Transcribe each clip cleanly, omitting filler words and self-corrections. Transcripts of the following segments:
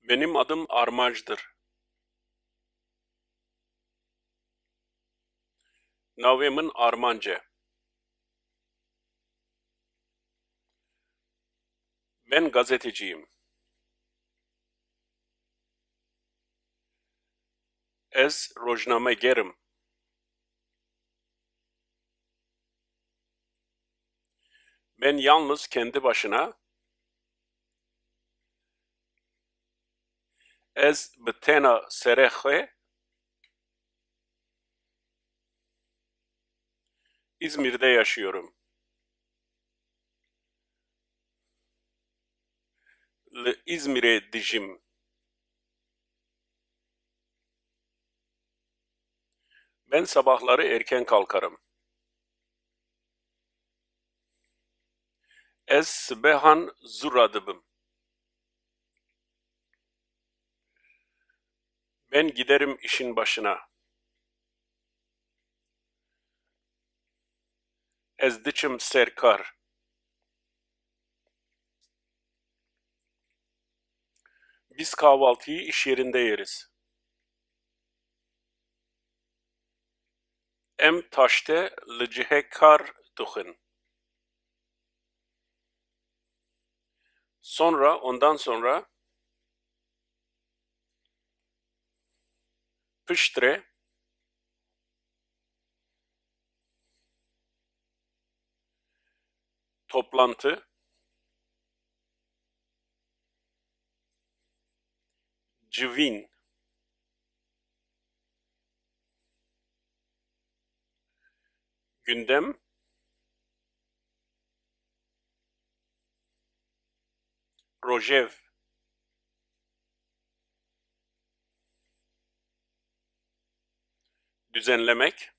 Benim adım Armac'dır. Navemin Armance. Ben gazeteciyim. Ez rojnamegerim. Ben yalnız kendi başına, ez bi tena serê xwe İzmir'de yaşıyorum. Li İzmir'e dijim. Ben sabahları erken kalkarım. Ez sibehan zû dibim. Ben giderim işin başına. Ez diçim ser kar. Biz kahvaltıyı iş yerinde yeriz. Em taşte li cihê kar dixin. Ondan sonra piştre toplantı, civin, gündem, rojev, düzenlemek,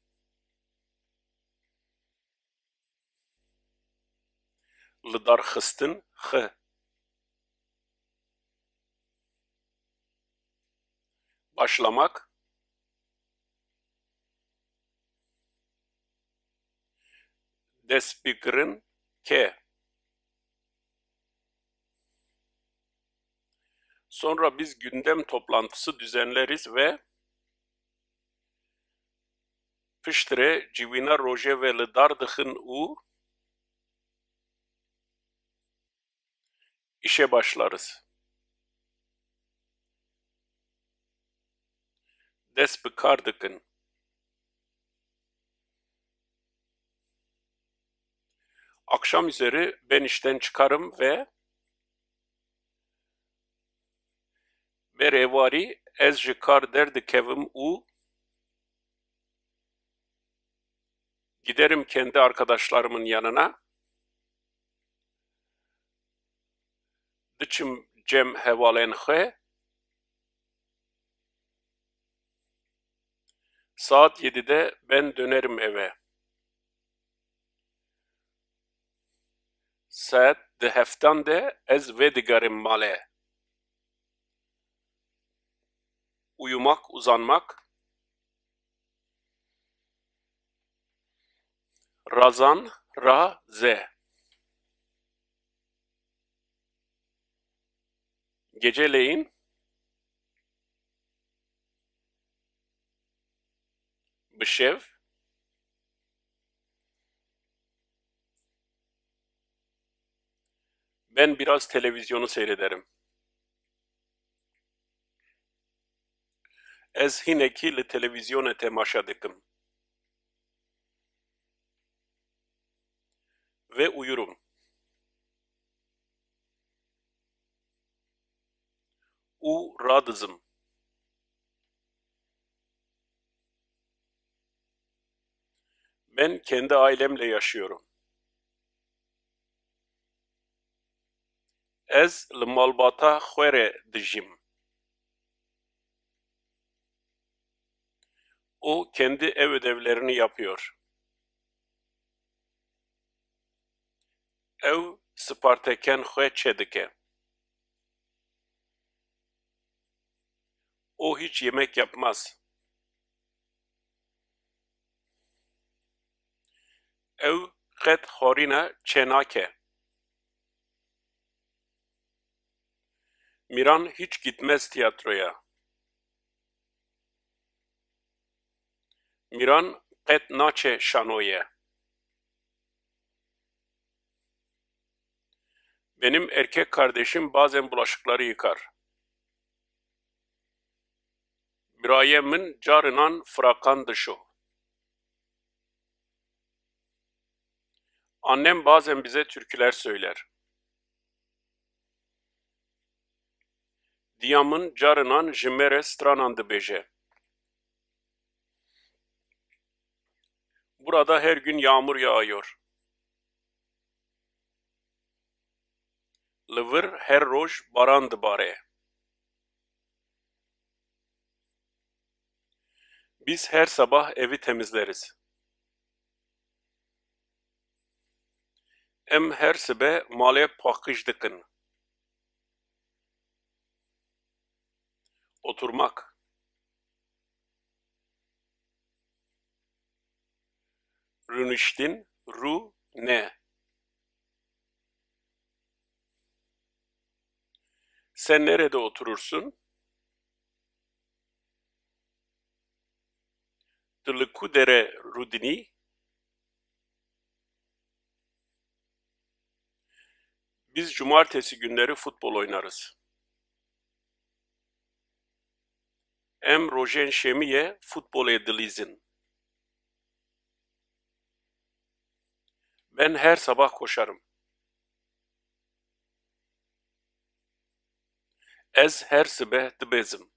lidarxistin, xı, başlamak, destpêkirin, ke. Sonra biz gündem toplantısı düzenleriz ve piştre civina roje ve lidar dixin û işe başlarız. Dest bi kar dikin. Akşam üzeri ben işten çıkarım ve berêvarî ez ji kar derdikevim û giderim kendi arkadaşlarımın yanına. Diçim cem hevalên xwe. Saat 7'de ben dönerim eve. Saat di heftan de ez vê digerim malê. Uyumak, uzanmak. Razan, ra, ze. Geceleyin bişev, ben biraz televizyonu seyrederim. Ez hinekî li televizyonê temaşa dikim. Ve uyurum. û radizim. Ben kendi ailemle yaşıyorum. Ez li malbata xwe re dijîm. O kendi ev ödevlerini yapıyor. Ew sparteken xwe çê dike. O hiç yemek yapmaz. Ew qet xwarîne çê nake. Miran hiç gitmez tiyatroya. Miran qet naçe şanoye. Benim erkek kardeşim bazen bulaşıkları yıkar. Biraye min carinan firakan dişo. Annem bazen bize türküler söyler. Diyamın carinan ji me re stranan dibêje. Burada her gün yağmur yağıyor. Li vir her roj baran dibare. Biz her sabah evi temizleriz. Em her sibe malê paqiş dikin. Oturmak. Rüniştin, ru, ne. Sen nerede oturursun? Di ku dere rudinî? Biz cumartesi günleri futbol oynarız. Em rojên şemiyê futbolê dilîzin. Ben her sabah koşarım. Ez her sibeh dibêzim.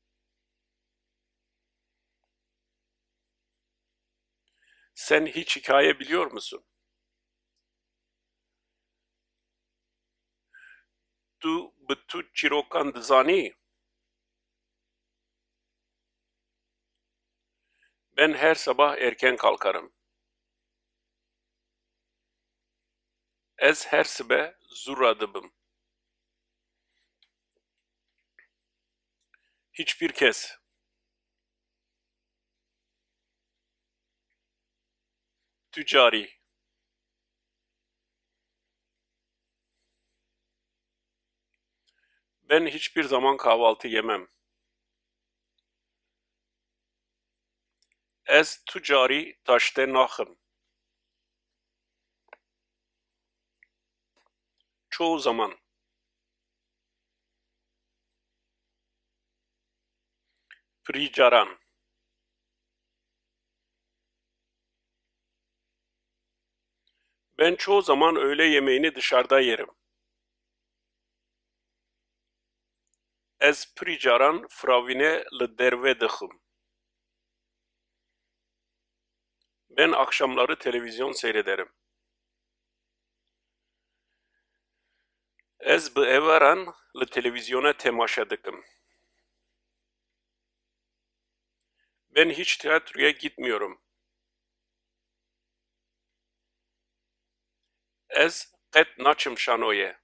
Sen hiç hikaye biliyor musun? Tu bi tu çîrokan dizanî? Ben her sabah erken kalkarım. Ez her sibeh zû dibim. Hiçbir kez. Tücari. Ben hiçbir zaman kahvaltı yemem. Ez tücari taşte naxim. Çoğu zaman. Pricaran. Ben çoğu zaman öğle yemeğini dışarıda yerim. Ez pricaran fravîne li derve dixim. Ben akşamları televizyon seyrederim. Ez bi everan li televizyona temaşa dikim. Ben hiç tiyatroya gitmiyorum. Ez qet naçim şanoye.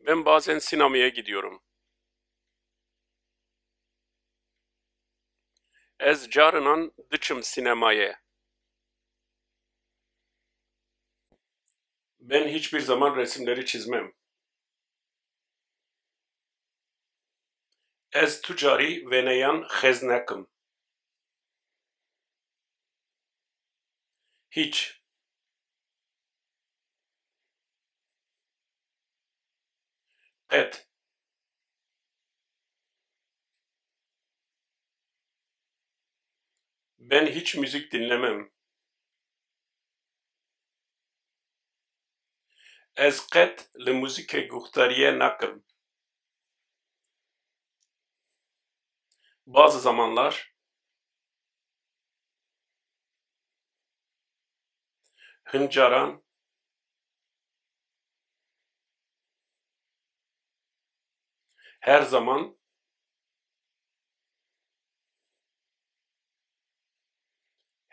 Ben bazen sinemaya gidiyorum. Ez carinan diçim sinemaya. Ben hiçbir zaman resimleri çizmem. Ez tücari veneyan xeznekim. Hiç. Qet. Ben hiç müzik dinlemem. Ez qet li müzikê guhdariyê nakim. Bazı zamanlar hıncaran her zaman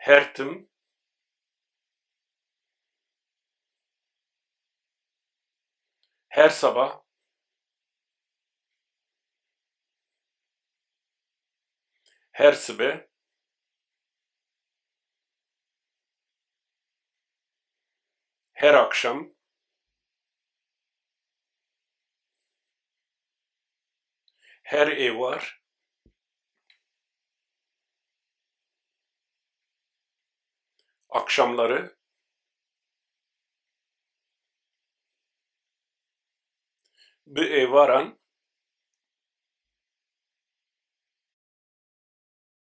her tim her sabah her sibe her akşam her evar, akşamları, bi evaran,